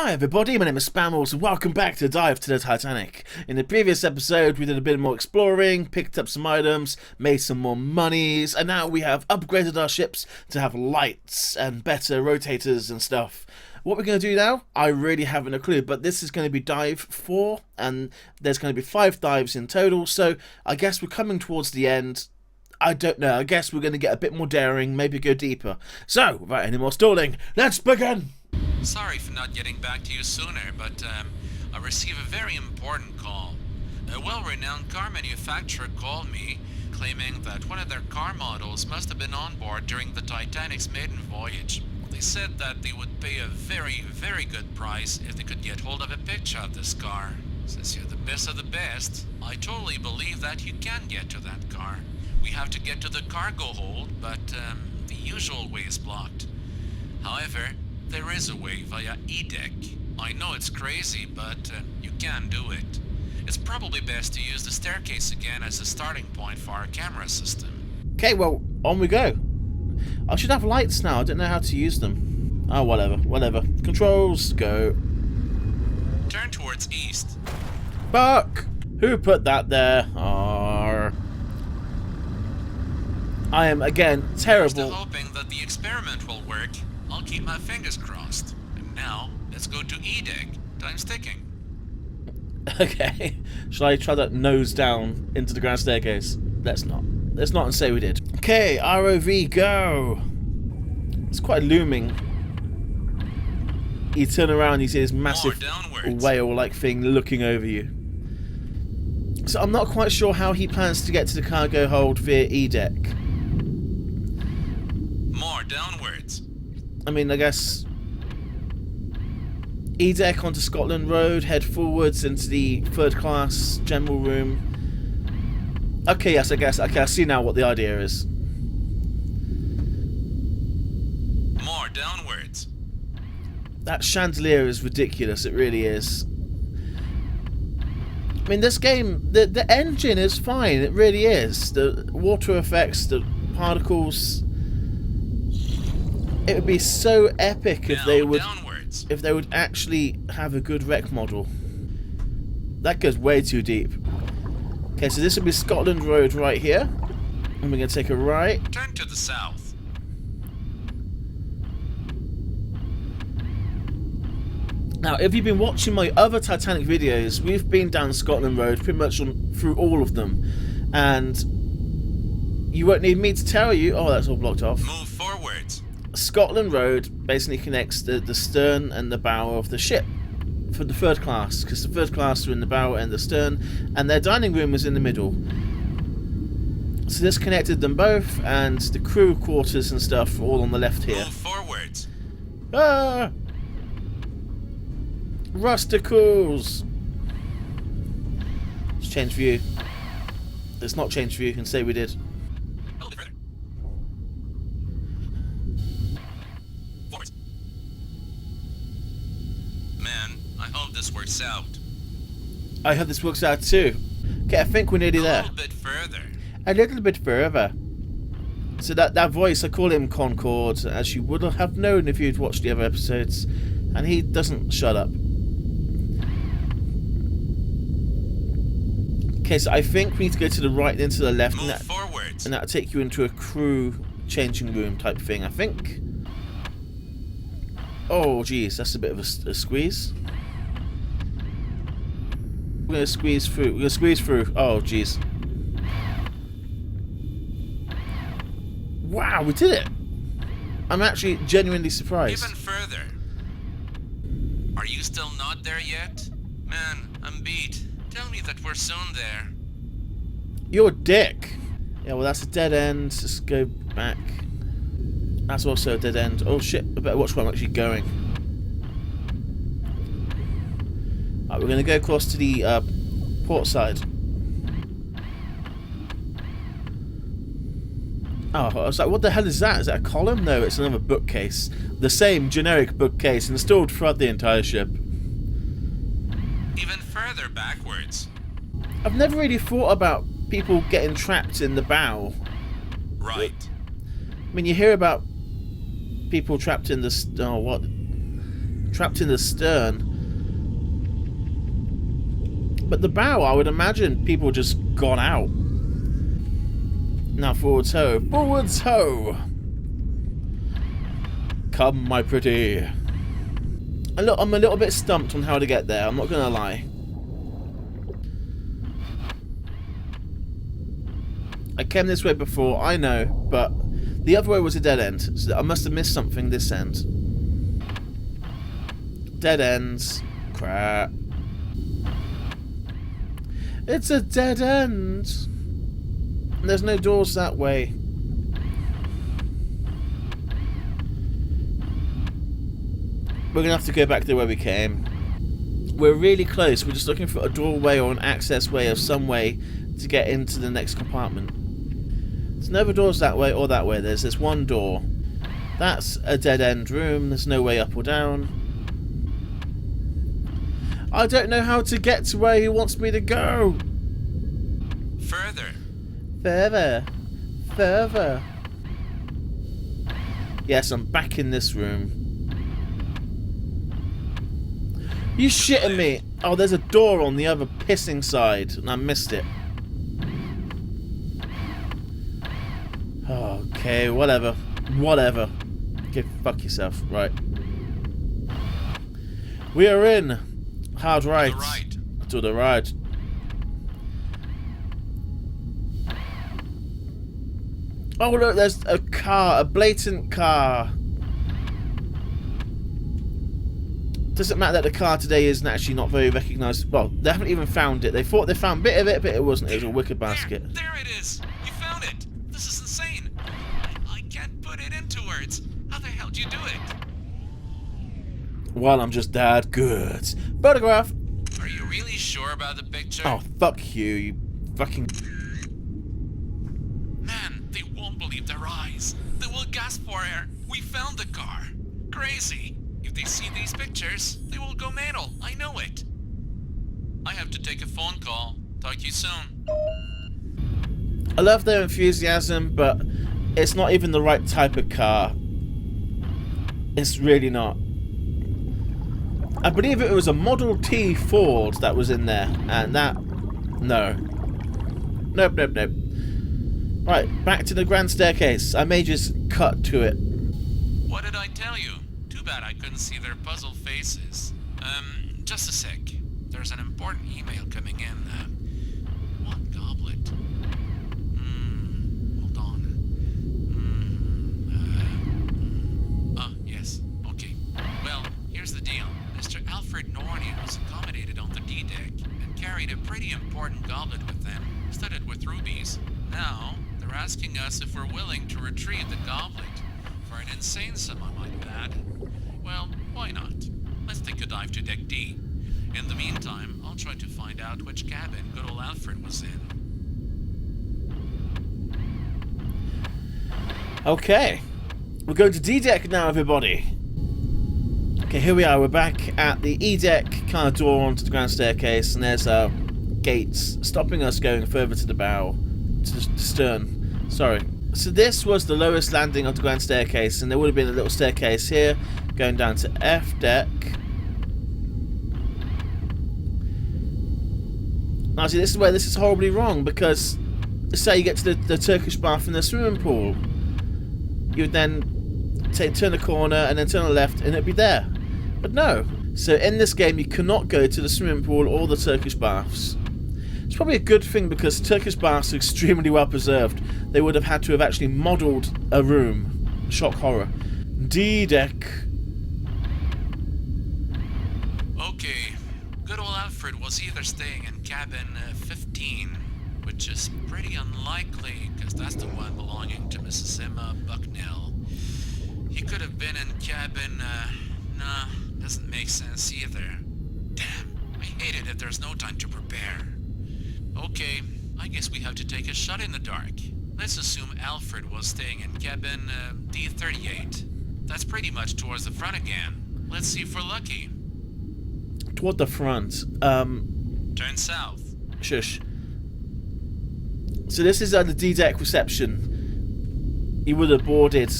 Hi everybody, my name is Spammals and welcome back to Dive to the Titanic. In the previous episode we did a bit more exploring, picked up some items, made some more monies, and now we have upgraded our ships to have lights and better rotators and stuff. What we're going to do now, I really haven't a clue, but this is going to be dive 4 and there's going to be 5 dives in total, so I guess we're coming towards the end. I don't know, I guess we're going to get a bit more daring, maybe go deeper. So, without any more stalling, let's begin! Sorry for not getting back to you sooner, but I received a very important call. A well-renowned car manufacturer called me, claiming that one of their car models must have been on board during the Titanic's maiden voyage. They said that they would pay a very, very good price if they could get hold of a picture of this car. Since you're the best of the best, I totally believe that you can get to that car. We have to get to the cargo hold, but the usual way is blocked. However, there is a way via E-deck. I know it's crazy, but you can do it. It's probably best to use the staircase again as a starting point for our camera system. Okay, well, on we go. I should have lights now, I don't know how to use them. Oh, whatever. Controls, go. Turn towards east. Fuck! Who put that there? Arr. I am, again, terrible. Still hoping that the experiment will work. I'll keep my fingers crossed. And now, let's go to E-deck. Time's ticking. Okay. Shall I try that nose down into the grand staircase? Let's not. Let's not and say we did. Okay, ROV, go! It's quite looming. You turn around, you see this massive whale-like thing looking over you. So I'm not quite sure how he plans to get to the cargo hold via E-deck. More downwards. I mean, I guess E-deck onto Scotland Road, head forwards into the third class general room. Okay, yes, I guess. Okay, I see now what the idea is. More downwards. That chandelier is ridiculous, it really is. I mean, this game, the engine is fine, it really is. The water effects, the particles. It would be so epic if they would actually have a good wreck model. That goes way too deep. Okay, so this would be Scotland Road right here. And we're going to take a right. Turn to the south. Now, if you've been watching my other Titanic videos, we've been down Scotland Road pretty much through all of them. And you won't need me to tell you... Oh, that's all blocked off. Move forwards. Scotland Road basically connects the stern and the bow of the ship for the third class, because the third class are in the bow and the stern, and their dining room is in the middle. So this connected them both, and the crew quarters and stuff are all on the left here. Move forwards. Ah! Rusticles! Let's change view. Let's not change view and say we did. This works out. I hope this works out too. Okay, I think we're nearly there. A little bit further. A little bit further. So that voice, I call him Concord, as you would have known if you'd watched the other episodes, and he doesn't shut up. Okay, so I think we need to go to the right and to the left, Move forwards. And that'll take you into a crew changing room type thing, I think. Oh, geez, that's a bit of a squeeze. We're going to squeeze through. We're going to squeeze through. Oh, jeez. Wow, we did it. I'm actually genuinely surprised. Even further. Are you still not there yet? Man, I'm beat. Tell me that we're soon there. You're a dick. Yeah, well, that's a dead end. Let's go back. That's also a dead end. Oh, shit. I better watch where I'm actually going. Right, we're going to go across to the port side. Oh, I was like, what the hell is that? Is that a column? No, it's another bookcase. The same generic bookcase installed throughout the entire ship. Even further backwards. I've never really thought about people getting trapped in the bow. Right. I mean, you hear about people trapped in the... trapped in the stern. But the bow, I would imagine people just got out. Now forwards ho. Forwards ho! Come, my pretty. I'm a little bit stumped on how to get there, I'm not gonna lie. I came this way before, I know, but the other way was a dead end, so I must have missed something this end. Dead ends. Crap. It's a dead end. There's no doors that way. We're gonna have to go back to where we came. We're really close. We're just looking for a doorway or an access way of some way to get into the next compartment. There's no other doors that way or that way. There's this one door. That's a dead end room. There's no way up or down. I don't know how to get to where he wants me to go. Further. Further. Further. Yes, I'm back in this room. You shitting me? Oh, there's a door on the other pissing side, and I missed it. Okay, whatever. Whatever. Okay, fuck yourself. Right. We are in. Hard right. To the right. Oh look, there's a car, a blatant car. Doesn't matter that the car today is actually not very recognised. Well, they haven't even found it. They thought they found a bit of it, but it wasn't. It was a wicker basket. There it is. You found it. This is insane. I can't put it into words. How the hell do you do it? Well, I'm just that good. Photograph. Are you really sure about the picture? Oh, fuck you, you fucking... Man, they won't believe their eyes. They will gasp for air. We found the car. Crazy. If they see these pictures, they will go mental. I know it. I have to take a phone call. Talk to you soon. I love their enthusiasm, but it's not even the right type of car. It's really not. I believe it was a Model T Ford that was in there, and that... No. Nope, nope, nope. Right, back to the grand staircase. I may just cut to it. What did I tell you? Too bad I couldn't see their puzzled faces. Just a sec. There's an important email coming in. What goblet? Hold on. Yes. Okay. Well, here's the deal. Mr. Alfred Norney was accommodated on the D-deck and carried a pretty important goblet with them, studded with rubies. Now, they're asking us if we're willing to retrieve the goblet. For an insane sum, I might add. Well, why not? Let's take a dive to Deck D. In the meantime, I'll try to find out which cabin good old Alfred was in. Okay. We're going to D-deck now, everybody. Okay, here we are. We're back at the E-deck kind of door onto the grand staircase, and there's gates stopping us going further to the bow, to the stern. Sorry. So this was the lowest landing of the grand staircase, and there would have been a little staircase here going down to F deck. Now see, this is where this is horribly wrong, because say you get to the Turkish bath in the swimming pool, you would then turn a corner and then turn on the left and it'd be there. But no. So in this game you cannot go to the swimming pool or the Turkish baths. It's probably a good thing because Turkish baths are extremely well preserved. They would have had to have actually modelled a room. Shock horror. D-deck. Okay. Good old Alfred was either staying in cabin 15, which is pretty unlikely because that's the one belonging to Mrs. Emma Bucknell. He could have been in cabin... nah, doesn't make sense either. Damn, I hate it if there's no time to prepare. Okay, I guess we have to take a shot in the dark. Let's assume Alfred was staying in cabin D38. That's pretty much towards the front again. Let's see if we're lucky. Toward the front. Turn south. Shush. So this is the D-deck reception. You would have boarded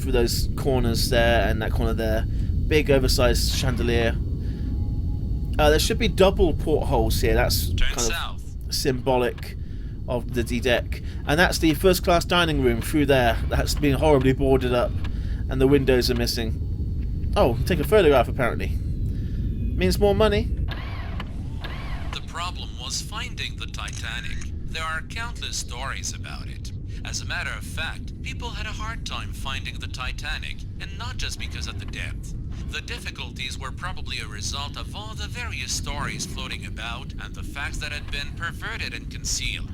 through those corners there and that corner there. big oversized chandelier. There should be double portholes here. That's Turn kind south. of symbolic of the D-deck. And that's the first class dining room through there. That's been horribly boarded up. And the windows are missing. Oh, take a photograph apparently. Means more money. The problem was finding the Titanic. There are countless stories about it. As a matter of fact, people had a hard time finding the Titanic, and not just because of the depth. The difficulties were probably a result of all the various stories floating about and the facts that had been perverted and concealed.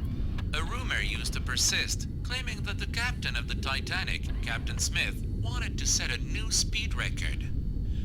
A rumor used to persist, claiming that the captain of the Titanic, Captain Smith, wanted to set a new speed record.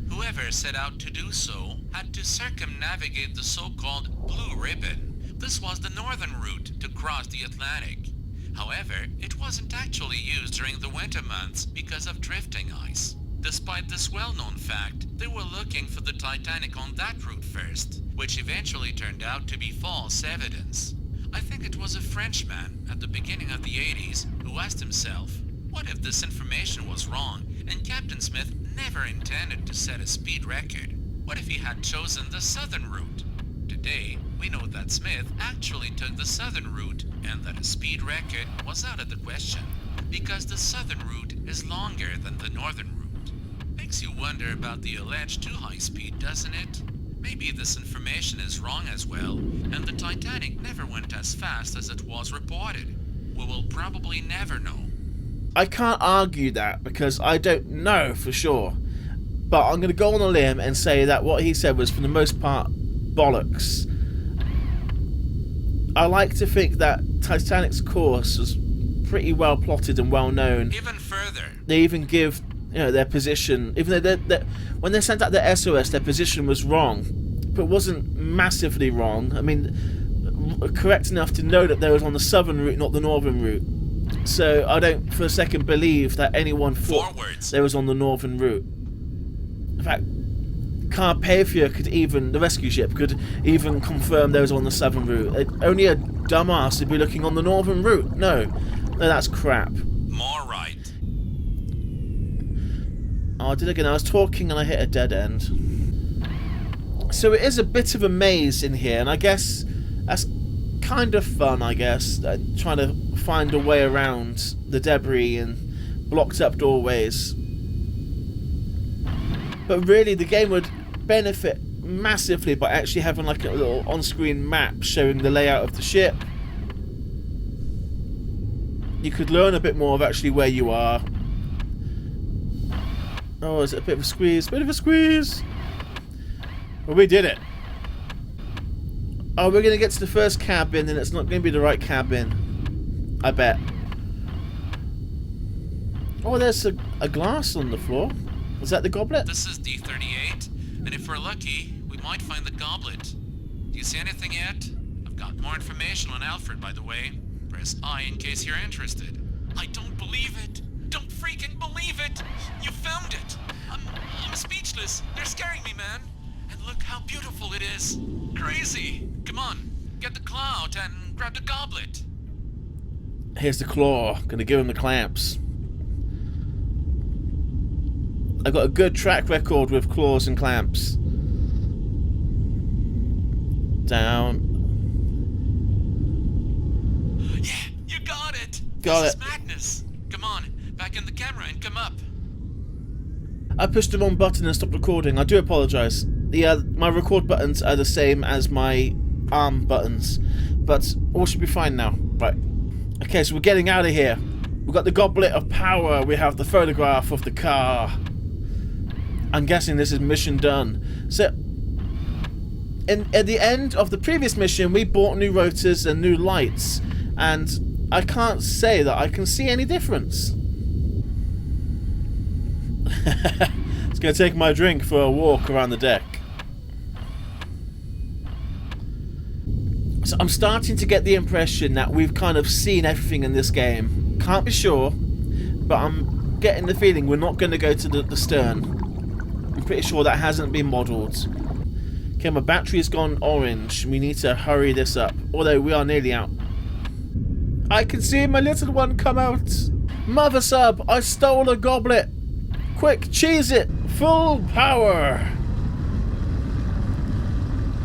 Whoever set out to do so had to circumnavigate the so-called Blue Ribbon. This was the northern route to cross the Atlantic. However, it wasn't actually used during the winter months because of drifting ice. Despite this well-known fact, they were looking for the Titanic on that route first, which eventually turned out to be false evidence. I think it was a Frenchman at the beginning of the 80s who asked himself, what if this information was wrong and Captain Smith never intended to set a speed record? What if he had chosen the southern route? Today, we know that Smith actually took the southern route and that a speed record was out of the question, because the southern route is longer than the northern route. Makes you wonder about the alleged too high speed, doesn't it? Maybe this information is wrong as well, and the Titanic never went as fast as it was reported. We will probably never know. I can't argue that because I don't know for sure. But I'm going to go on a limb and say that what he said was, for the most part, bollocks. I like to think that Titanic's course was pretty well plotted and well known. Even further, They even give, their position, even though when they sent out their SOS, their position was wrong, but it wasn't massively wrong. I mean, correct enough to know that they was on the southern route, not the northern route. So I don't for a second believe that anyone thought forwards. they was on the northern route. In fact, Carpathia the rescue ship, could even confirm they was on the southern route. Only a dumbass would be looking on the northern route. No, that's crap. More right. Oh, I did it again. I was talking and I hit a dead end. So it is a bit of a maze in here, and I guess that's kind of fun, I guess, trying to find a way around the debris and blocked up doorways. But really, the game would benefit massively by actually having like a little on-screen map showing the layout of the ship. You could learn a bit more of actually where you are. Oh, is it a bit of a squeeze? Bit of a squeeze! Well, we did it. Oh, we're going to get to the first cabin and it's not going to be the right cabin. I bet. Oh, there's a glass on the floor. Is that the goblet? This is D38, and if we're lucky, we might find the goblet. Do you see anything yet? I've got more information on Alfred, by the way. Press I in case you're interested. I don't believe it. Don't freaking believe it. You found it. I'm speechless. They're scaring me, man. And look how beautiful it is. Crazy. Come on, get the claw out and grab the goblet. Here's the claw. Gonna give him the clamps. I've got a good track record with claws and clamps. Down. Yeah, you got it. Got This it. is madness. Come on, back in the camera and come up. I pushed the wrong button and stopped recording. I do apologise. My record buttons are the same as my arm buttons, but all should be fine now. Right. Okay, so we're getting out of here. We've got the goblet of power. We have the photograph of the car. I'm guessing this is mission done. So, at the end of the previous mission, we bought new rotors and new lights, and I can't say that I can see any difference. It's going to take my drink for a walk around the deck. So I'm starting to get the impression that we've kind of seen everything in this game. Can't be sure, but I'm getting the feeling we're not going to go to the stern. I'm pretty sure that hasn't been modelled. Okay, my battery's gone orange. We need to hurry this up. Although we are nearly out. I can see my little one come out. Mother sub, I stole a goblet. Quick, cheese it. Full power!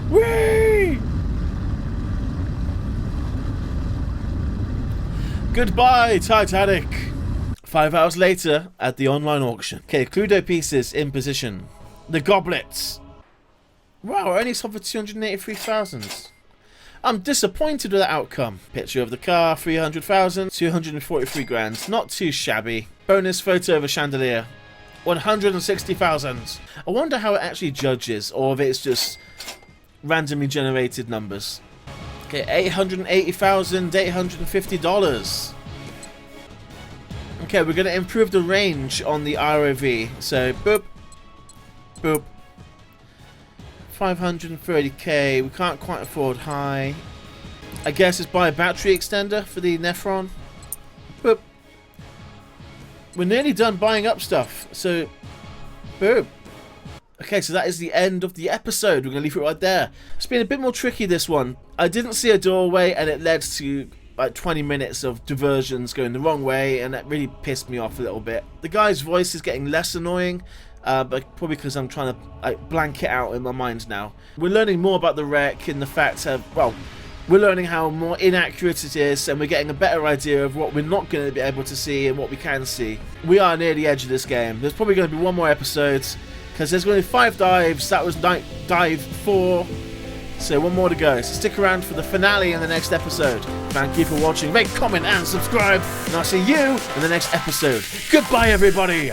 Whee! Goodbye, Titanic! 5 hours later, at the online auction. Okay, Cluedo pieces in position. The goblets. Wow, I only sold for 283,000. I'm disappointed with the outcome. Picture of the car, 300,000, 243 grand. Not too shabby. Bonus photo of a chandelier, 160,000. I wonder how it actually judges, or if it's just randomly generated numbers. Okay, $880,850. Okay, we're going to improve the range on the ROV. So, boop, boop. 530k. We can't quite afford high. I guess it's buy a battery extender for the Nephron. Boop. We're nearly done buying up stuff. So, boop. Okay, so that is the end of the episode. We're going to leave it right there. It's been a bit more tricky, this one. I didn't see a doorway, and it led to like 20 minutes of diversions going the wrong way, and that really pissed me off a little bit. The guy's voice is getting less annoying, but probably because I'm trying to blank it out in my mind now. We're learning more about the wreck and the fact of, well, we're learning how more inaccurate it is, and we're getting a better idea of what we're not going to be able to see and what we can see. We are near the edge of this game. There's probably going to be one more episode, because there's going to be 5 dives. That was dive 4. So one more to go. So stick around for the finale in the next episode. Thank you for watching. Make, comment and subscribe. And I'll see you in the next episode. Goodbye, everybody.